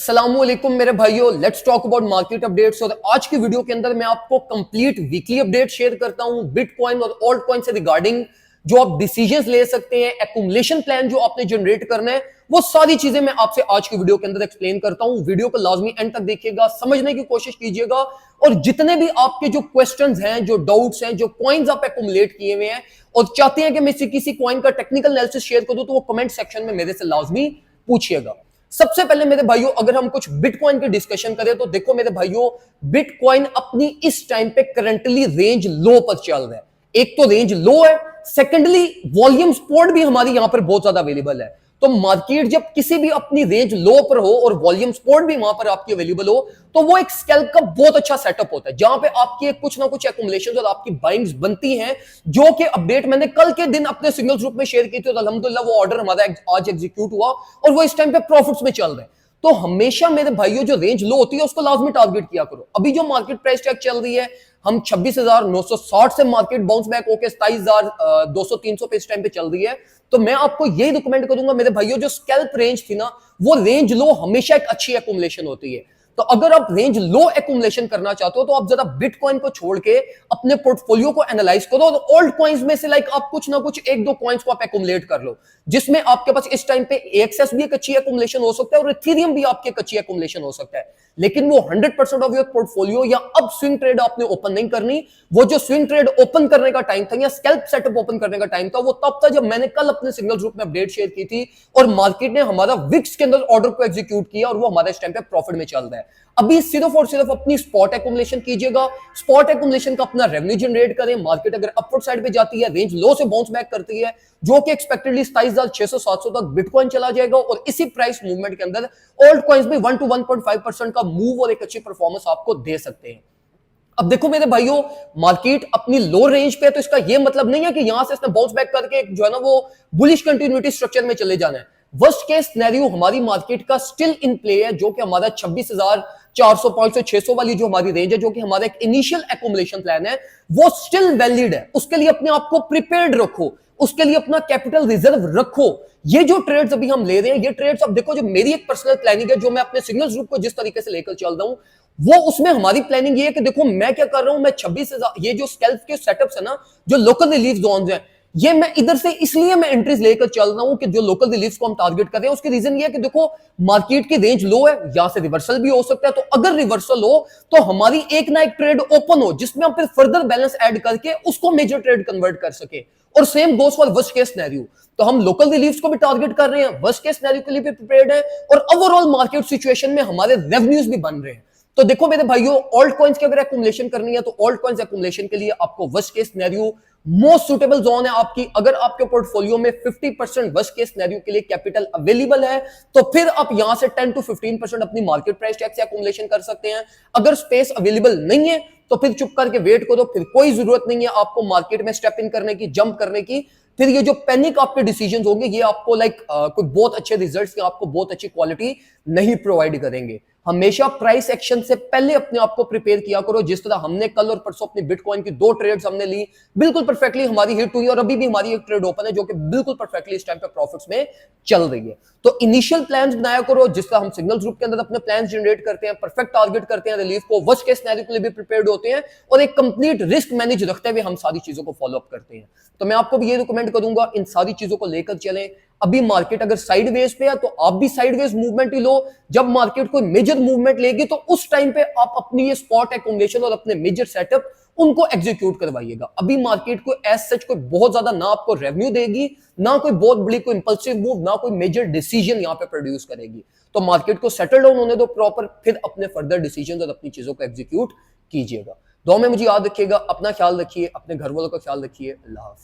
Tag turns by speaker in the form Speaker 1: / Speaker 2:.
Speaker 1: अस्सलामुअलैकुम मेरे भाइयों, let's talk about market updates. और आज की वीडियो के अंदर मैं आपको कंप्लीट वीकली अपडेट शेयर करता हूं बिटकॉइन और ऑल्ट कॉइन से रिगार्डिंग। जो आप डिसीजंस ले सकते हैं, एक्युमुलेशन प्लान जो आपने जनरेट करना है, वो सारी चीजें मैं आपसे आज की वीडियो के अंदर एक्सप्लेन करता हूं। वीडियो को लाजमी एंड तक देखिएगा, समझने की कोशिश कीजिएगा। और जितने भी आपके जो क्वेश्चंस हैं, जो डाउट्स हैं, जो कॉइन्स आप एक्युमुलेट किए हुए हैं और चाहते हैं कि मैं किसी कॉइन का टेक्निकल एनालिसिस शेयर कर दूं, तो वो कमेंट सेक्शन में मेरे से लाजमी पूछिएगा। सबसे पहले मेरे भाइयों, अगर हम कुछ बिटकॉइन की डिस्कशन करें तो देखो मेरे भाइयों, बिटकॉइन अपनी इस टाइम पे करंटली रेंज लो पर चल रहा है। एक तो रेंज लो है, सेकेंडली वॉल्यूम सपोर्ट भी हमारी यहां पर बहुत ज्यादा अवेलेबल है। तो मार्केट जब किसी भी अपनी रेंज लो पर हो और वॉल्यूम सपोर्ट भी वहां पर आपकी अवेलेबल हो, तो वो एक स्कैल्प का बहुत अच्छा सेटअप होता है, जहां पे आपकी कुछ ना कुछ एक्युमुलेशन और आपकी बाइंग्स बनती हैं। जो कि अपडेट मैंने कल के दिन अपने सिंगल ग्रुप में शेयर की थी, तो अल्हम्दुलिल्लाह वो ऑर्डर हमारा आज एग्जीक्यूट हुआ और वो इस टाइम पे प्रॉफिट्स में चल रहे हैं। तो हमेशा मेरे भाइयों, जो रेंज लो होती है उसको लाजमी टारगेट किया करो। अभी जो मार्केट प्राइस टैग चल रही है, हम 26,960 से मार्केट बाउंस बैक होकर 27,200-300 पे इस टाइम पे चल रही है। तो मैं आपको यही रिकमेंड करूंगा मेरे भाइयों, जो स्कैल्प रेंज थी ना, वो रेंज लो हमेशा एक अच्छी एक्युमुलेशन होती है। तो अगर आप रेंज लो एक्युमुलेशन करना चाहते हो, तो आप जरा बिटकॉइन को छोड़ के अपने पोर्टफोलियो को एनालाइज करो और ओल्ड कॉइन्स में से आप कुछ ना कुछ एक दो कॉइन्स को आप एक्युमुलेट कर लो, जिसमें आपके पास इस टाइम पे एक्सेस भी एक अच्छी एक्युमुलेशन हो सकता है और इथेरियम भी आपकी एक अच्छी एक्युमुलेशन हो सकता है। लेकिन वो 100% ऑफ योर पोर्टफोलियो, या अब स्विंग ट्रेड आपने ओपन नहीं करनी। वो जो स्विंग ट्रेड ओपन करने का टाइम था, या स्कैल्प सेटअप ओपन करने का टाइम था, वो तब था जब मैंने कल अपने सिंगल ग्रुप में अपडेट शेयर की थी और मार्केट ने हमारा विक्स के अंदर ऑर्डर को एग्जीक्यूट किया और वो हमारे इस टाइम पे प्रॉफिट में चल रहा है। अभी सिर्फ और सिर्फ अपनी स्पॉट एक्युमुलेशन कीजिएगा, स्पॉट एक्युमुलेशन का अपना रेवेन्यू जनरेट करें। मार्केट अगर अपवर्ड साइड पे जाती है, रेंज लो से बाउंस बैक करती है, जो कि एक्सपेक्टेडली 27,600-700 तक बिटकॉइन चला जाएगा और इसी प्राइस मूवमेंट के अंदर ऑल्ट कॉइन्स भी 1 to 1.5% का मूव और एक अच्छी परफॉर्मेंस आपको दे सकते हैं। अब देखो मेरे भाइयों, मार्केट अपनी लो रेंज पे है, तो इसका यह मतलब नहीं है कि यहां से इसने बाउंस बैक करके जो है ना वो बुलिश कंटिन्यूटी स्ट्रक्चर में चले जाना है। वर्स्ट केस सिनेरियो हमारी मार्केट का स्टिल इन प्ले है, जो कि हमारा 26,400 पॉइंट से 600 वाली जो हमारी रेंज है, जो कि हमारा एक इनिशियल एक्युमुलेशन प्लान है, वो स्टिल वैलिड है। उसके लिए अपने आप को प्रिपेयर्ड रखो, उसके लिए अपना कैपिटल रिजर्व रखो। ये जो ट्रेड्स अभी हम ले रहे हैं, ये ट्रेड्स अब देखो, जो मेरी एक पर्सनल प्लानिंग है, जो मैं अपने सिग्नल्स ग्रुप को जिस तरीके से लेकर चल रहा हूं, वो उसमें हमारी प्लानिंग ये है कि देखो मैं क्या कर रहा हूं, मैं 26,000 ये जो स्कैल्प के सेटअप्स है ना, जो लोकल रिलीफ जोन्स हैं, ये मैं इधर से इसलिए मैं एंट्रीज लेकर चल रहा हूं कि जो लोकल रिलीफ को हम टारगेट कर रहे हैं, उसकी रीजन ये है कि देखो मार्केट की रेंज लो है, यहां से रिवर्सल भी हो सकता है। तो अगर रिवर्सल हो तो हमारी एक ना एक ट्रेड ओपन हो, जिसमें हम फिर फर्दर बैलेंस ऐड करके उसको मेजर ट्रेड कन्वर्ट कर सके। और same goes for worst case scenario. तो हम लोकल रिलीफ्स को भी टारगेट कर रहे हैं, वर्स्ट केस सिनेरियो के लिए भी प्रिपेयर्ड है, और ओवरऑल मार्केट सिचुएशन में हमारे रेवेन्यूज भी बन रहे हैं। तो देखो मेरे भाइयों, ऑल्ट कॉइन्स की अगर एक्युमुलेशन करनी है, तो ऑल्ट कॉइन्स एक्युमुलेशन के लिए आपको worst case scenario most suitable zone है आपकी। अगर आपके पोर्टफोलियो में 50% वर्स्ट केस सिनेरियो के लिए कैपिटल अवेलेबल है, तो फिर आप यहां से 10 to 15% अपनी मार्केट प्राइस टैग से एक्युमुलेशन कर सकते हैं। अगर स्पेस अवेलेबल नहीं है, तो फिर चुप करके वेट करो, फिर कोई जरूरत नहीं है आपको मार्केट में स्टेप इन करने की, जंप करने की। फिर ये जो पैनिक आपके डिसीजंस होंगे, ये आपको कोई बहुत अच्छे रिजल्ट्स या आपको बहुत अच्छी क्वालिटी नहीं प्रोवाइड करेंगे। हमेशा प्राइस एक्शन से पहले अपने आप को प्रिपेयर किया करो, जिस तरह हमने कल और परसों अपनी बिटकॉइन की 2 ट्रेड्स हमने ली, बिल्कुल परफेक्टली हमारी हिट हुई, और अभी भी हमारी एक ट्रेड ओपन है जो कि बिल्कुल परफेक्टली इस टाइम पे प्रॉफिट्स में चल रही है। तो इनिशियल प्लान्स बनाया करो, जिस तरह हम सिग्नल ग्रुप के अंदर अपने प्लान्स जनरेट करते हैं, परफेक्ट टारगेट करते हैं रिलीफ को, वर्स्ट केस सिनेरियो के लिए भी प्रिपेयर्ड होते हैं, और एक कंप्लीट रिस्क मैनेज रखते हुए हम सारी चीजों को फॉलो अप करते हैं। तो मैं आपको भी ये रिकमेंड करूंगा, इन सारी चीजों को लेकर चलें। अभी मार्केट अगर साइडवेज पे है, तो आप भी साइडवेज मूवमेंट ही लो। जब मार्केट कोई मेजर मूवमेंट लेगी, तो उस टाइम पे आप अपनी ये स्पॉट एक्युमुलेशन और अपने मेजर सेटअप उनको एग्जीक्यूट करवाइएगा। अभी मार्केट को एज सच कोई बहुत ज्यादा ना आपको रेवेन्यू देगी, ना कोई बहुत बड़ी कोई इंपल्सिव मूव, ना कोई मेजर डिसीजन यहां पे प्रोड्यूस करेगी। तो मार्केट को सेटल डाउन होने दो प्रॉपर, फिर अपने फर्दर डिसीजन और अपनी चीजों को एग्जीक्यूट कीजिएगा। दुआ में मुझे याद रखिएगा, अपना ख्याल रखिए, अपने घर वालों का ख्याल रखिए। अल्लाह हाफ़िज़।